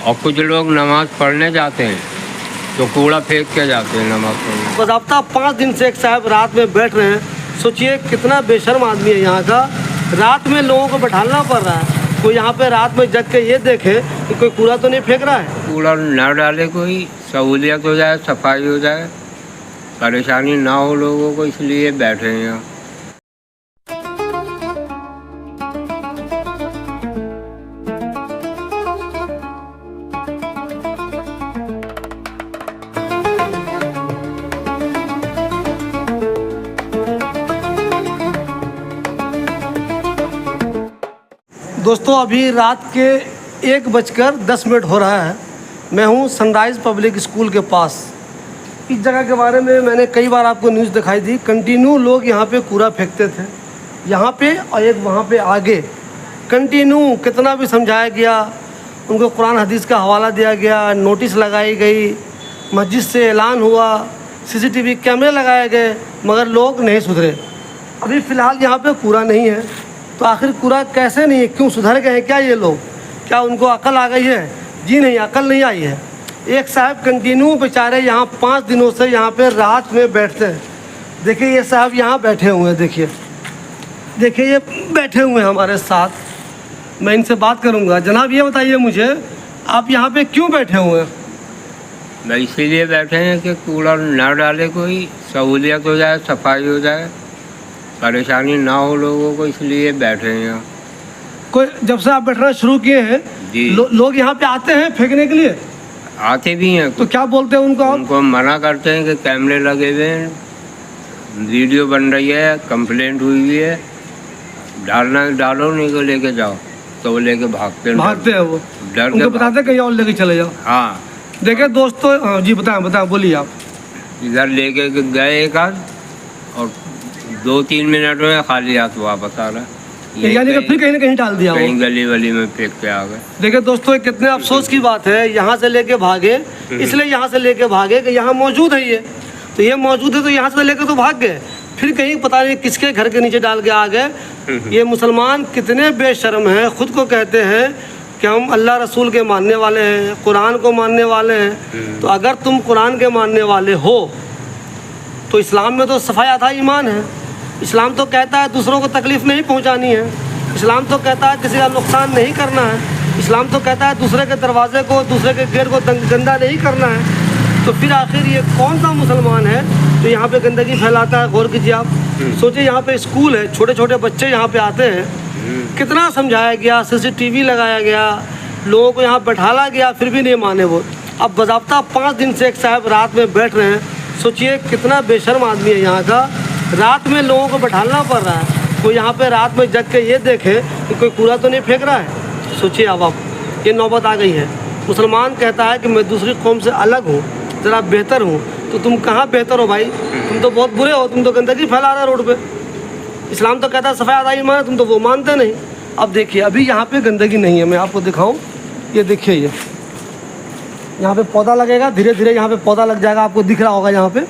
और कुछ लोग नमाज पढ़ने जाते हैं तो कूड़ा फेंक के जाते हैं नमाज पढ़ने। बाज़ाब्ता 5 दिन से एक साहब रात में बैठ रहे हैं। सोचिए कितना बेशर्म आदमी है यहाँ का। रात में लोगों को बैठाना पड़ रहा है। कोई यहाँ पे रात में जग के ये देखे कि कोई कूड़ा तो नहीं फेंक रहा है। कूड़ा न डाले, कोई सहूलियत हो जाए, सफाई हो जाए, परेशानी ना हो लोगों को, इसलिए बैठे हैं यहाँ। दोस्तों अभी रात के 1:10 हो रहा है। मैं हूँ सनराइज़ पब्लिक स्कूल के पास। इस जगह के बारे में मैंने कई बार आपको न्यूज़ दिखाई दी। कंटिन्यू लोग यहाँ पे कूड़ा फेंकते थे, यहाँ पे और एक वहाँ पे आगे। कंटिन्यू कितना भी समझाया गया, उनको कुरान हदीस का हवाला दिया गया, नोटिस लगाई गई, मस्जिद से ऐलान हुआ, CCTV कैमरे लगाए गए, मगर लोग नहीं सुधरे। अभी फ़िलहाल यहाँ पे कूड़ा नहीं है। तो आखिर कूड़ा कैसे नहीं है, क्यों सुधर गए हैं क्या ये लोग? क्या उनको अकल आ गई है? जी नहीं, अकल नहीं आई है। एक साहब कंटिन्यू बेचारे यहाँ 5 दिनों से यहाँ पे रात में बैठते हैं। देखिए ये साहब यहाँ बैठे हुए हैं, देखिए ये बैठे हुए हैं हमारे साथ। मैं इनसे बात करूँगा। जनाब ये बताइए मुझे, आप यहाँ पे क्यों बैठे हुए हैं? मैं इसीलिए बैठे हैं कि कूड़ा न डाले, कोई सहूलियत हो जाए, सफाई हो जाए, परेशानी ना हो लोगों को, इसलिए बैठे हैं यहाँ। कोई जब से आप बैठना शुरू किए हैं लोग यहाँ पे आते हैं फेंकने के लिए? आते भी हैं। तो क्या बोलते हैं उनको? उनको मना करते हैं कि कैमरे लगे हुए हैं, वीडियो बन रही है, कंप्लेंट हुई है, डालना डालो, नहीं तो लेके जाओ। तो वो लेके भागते हैं वो डर उनको बताते कहीं और लेके चले जाओ। हाँ देखिए दोस्तों, हाँ जी बताएं बोलिए आप। इधर लेके गए एक आध, और 2-3 मिनट में खाली हाथ वापस आ रहा। यानी कि फिर कहीं ना कहीं डाल दिया, कहीं गली वली में फेंक के आ गए। देखिए दोस्तों, कितने अफसोस की बात है। यहाँ से लेके भागे, इसलिए यहाँ से लेके भागे कि यहाँ मौजूद है ये, तो ये मौजूद है तो यहाँ से लेके तो भाग गए। फिर कहीं पता नहीं किसके घर के नीचे डाल के आ गए। ये मुसलमान कितने बेशर्म हैं, खुद को कहते हैं कि हम अल्लाह रसूल के मानने वाले हैं, कुरान को मानने वाले हैं। तो अगर तुम कुरान के मानने वाले हो तो इस्लाम में तो सफाई आधा ईमान है। इस्लाम तो कहता है दूसरों को तकलीफ़ नहीं पहुंचानी है। इस्लाम तो कहता है किसी का नुकसान नहीं करना है। इस्लाम तो कहता है दूसरे के दरवाजे को, दूसरे के गेट को गंदा नहीं करना है। तो फिर आखिर ये कौन सा मुसलमान है तो यहाँ पे गंदगी फैलाता है? गौर कीजिए आप। सोचिए यहाँ पे स्कूल है, छोटे छोटे बच्चे यहाँ पे आते हैं, कितना समझाया गया, CCTV लगाया गया, लोगों को यहाँ बैठाला गया, फिर भी नहीं माने वो। अब बाज़ाब्ता 5 दिन से एक साहब रात में बैठ रहे हैं। सोचिए कितना बेशर्म आदमी है यहाँ का। रात में लोगों को बैठाना पड़ रहा है। कोई यहाँ पे रात में जग के ये देखे कि कोई कूड़ा तो नहीं फेंक रहा है। सोचिए अब आप, ये नौबत आ गई है। मुसलमान कहता है कि मैं दूसरी कौम से अलग हूँ, ज़रा बेहतर हूँ। तो तुम कहाँ बेहतर हो भाई? तुम तो बहुत बुरे हो, तुम तो गंदगी फैला रहे रोड पे। इस्लाम तो कहता है सफ़ाई आधा ईमान है, तुम तो वो मानते नहीं। अब देखिए अभी यहाँ पे गंदगी नहीं है, मैं आपको दिखाऊँ। ये देखिए, ये यहाँ पे पौधा लगेगा, धीरे धीरे यहाँ पे पौधा लग जाएगा। आपको दिख रहा होगा यहाँ पे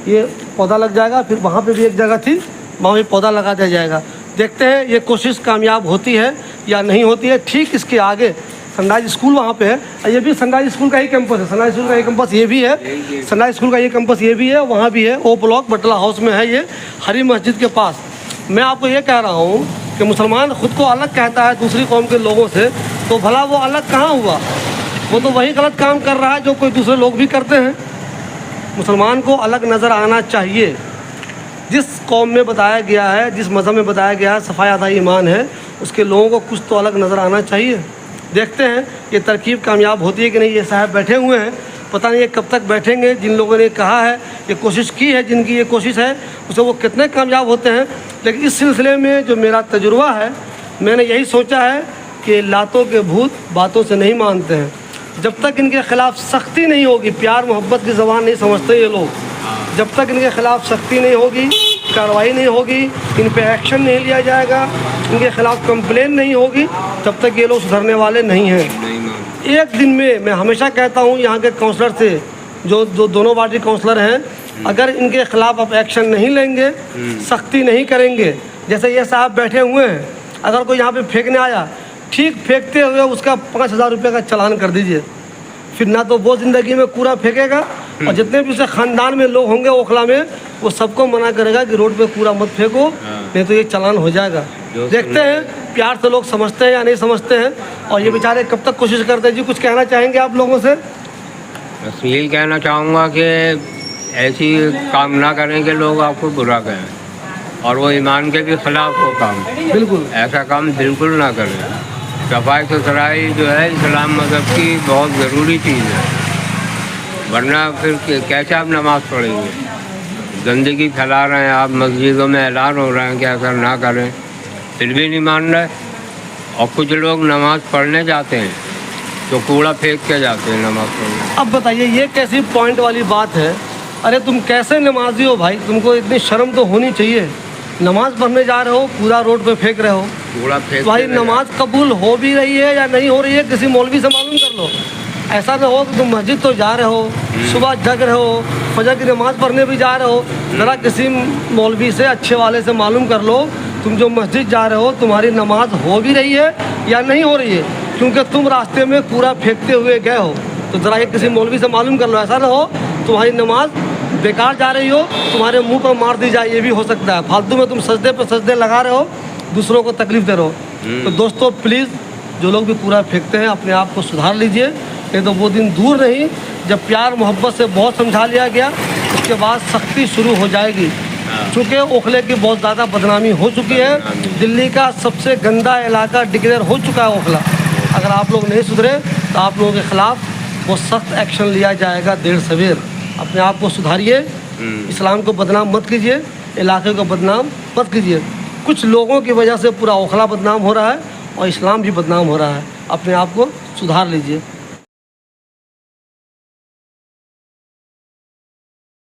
ये पौधा लग जाएगा। फिर वहाँ पे भी एक जगह थी, वहाँ भी पौधा लगा दिया जाएगा। देखते हैं ये कोशिश कामयाब होती है या नहीं होती है। ठीक इसके आगे सनराइज स्कूल वहाँ पे है। ये भी सनराइज स्कूल का ही कैंपस है। सनराइज स्कूल का ये कैंपस ये भी है, सनराइज स्कूल का ये कैंपस ये भी है, वहाँ भी है। O ब्लॉक बटला हाउस में है, ये हरी मस्जिद के पास। मैं आपको ये कह रहा हूँ कि मुसलमान ख़ुद को अलग कहता है दूसरी कौम के लोगों से, तो भला वो अलग कहाँ हुआ? वो तो वही गलत काम कर रहा है जो कोई दूसरे लोग भी करते हैं। मुसलमान को अलग नज़र आना चाहिए। जिस कौम में बताया गया है, जिस मज़हब में बताया गया है सफ़ाई आधा ईमान है, उसके लोगों को कुछ तो अलग नज़र आना चाहिए। देखते हैं ये तरकीब कामयाब होती है कि नहीं। ये साहब बैठे हुए हैं, पता नहीं ये कब तक बैठेंगे। जिन लोगों ने कहा है, ये कोशिश की है, जिनकी ये कोशिश है, उसे वो कितने कामयाब होते हैं। लेकिन इस सिलसिले में जो मेरा तजुर्बा है, मैंने यही सोचा है कि लातों के भूत बातों से नहीं मानते हैं। जब तक इनके ख़िलाफ़ सख्ती नहीं होगी, प्यार मोहब्बत की ज़बान नहीं समझते ये लोग, जब तक इनके ख़िलाफ़ सख्ती नहीं होगी, कार्रवाई नहीं होगी, इन पे एक्शन नहीं लिया जाएगा, इनके ख़िलाफ़ कंप्लेन नहीं होगी, तब तक ये लोग सुधरने वाले नहीं हैं। एक दिन में मैं हमेशा कहता हूँ यहाँ के काउंसलर से, जो दोनों वार्ड काउंसलर हैं, अगर इनके ख़िलाफ़ आप एक्शन नहीं लेंगे, सख्ती नहीं करेंगे, जैसे ये साहब बैठे हुए हैं, अगर कोई यहाँ पे फेंकने आया, ठीक फेंकते हुए उसका 5,000 रुपये का चालान कर दीजिए। फिर ना तो वो ज़िंदगी में कूड़ा फेंकेगा और जितने भी उसके ख़ानदान में लोग होंगे ओखला में, वो सबको मना करेगा कि रोड पे कूड़ा मत फेंको, नहीं तो ये चालान हो जाएगा। देखते हैं प्यार से लोग समझते हैं या नहीं समझते हैं, और ये बेचारे कब तक कोशिश करते हैं। जी कुछ कहना चाहेंगे आप लोगों से? बस यही कहना चाहूँगा कि ऐसी काम ना करें कि लोग आपको बुरा कहें, और वो ईमान के भी खिलाफ हो काम। बिल्कुल ऐसा काम बिल्कुल ना करें। सफाई सुथराई जो है इस्लाम मज़हब की बहुत ज़रूरी चीज़ है, वरना फिर कैसे आप नमाज़ पढ़ेंगे? गंदगी फैला रहे हैं आप, मस्जिदों में ऐलान हो रहे हैं कि ऐसा ना करें, फिर भी नहीं मान रहे। और कुछ लोग नमाज़ पढ़ने जाते हैं तो कूड़ा फेंक के जाते हैं नमाज़ पढ़ने। अब बताइए ये कैसी पॉइंट वाली बात है? अरे तुम कैसे नमाजी हो भाई? तुमको इतनी शर्म तो होनी चाहिए। नमाज पढ़ने जा रहे हो, पूरा रोड पे फेंक रहे हो। कूड़ा फेंक भाई नमाज कबूल हो भी रही है या नहीं हो रही है, किसी मौलवी से मालूम कर लो। ऐसा ना हो कि तुम मस्जिद तो जा रहे हो, सुबह जग रहे हो, फजर की नमाज पढ़ने भी जा रहे हो, ज़रा किसी मौलवी से अच्छे वाले से मालूम कर लो तुम जो मस्जिद जा रहे हो तुम्हारी नमाज हो भी रही है या नहीं हो रही है, क्योंकि तुम रास्ते में कूड़ा फेंकते हुए गए हो। तो ज़रा ये किसी मौलवी से मालूम कर लो। ऐसा ना हो तुम्हारी नमाज बेकार जा रही हो, तुम्हारे मुंह पर मार दी जाए, ये भी हो सकता है। फालतू में तुम सजदे पर सजदे लगा रहे हो, दूसरों को तकलीफ दे रहे हो। तो दोस्तों प्लीज़ जो लोग भी कूड़ा फेंकते हैं अपने आप को सुधार लीजिए, नहीं तो वो दिन दूर नहीं जब प्यार मोहब्बत से बहुत समझा लिया गया, उसके बाद सख्ती शुरू हो जाएगी। चूँकि ओखले की बहुत ज़्यादा बदनामी हो चुकी है, दिल्ली का सबसे गंदा इलाका डिक्लेयर हो चुका है ओखला। अगर आप लोग नहीं सुधरे तो आप लोगों के ख़िलाफ़ वो सख्त एक्शन लिया जाएगा देर सवेर। अपने आप को सुधारिए, इस्लाम को बदनाम मत कीजिए, इलाके को बदनाम मत कीजिए। कुछ लोगों की वजह से पूरा ओखला बदनाम हो रहा है और इस्लाम भी बदनाम हो रहा है। अपने आप को सुधार लीजिए।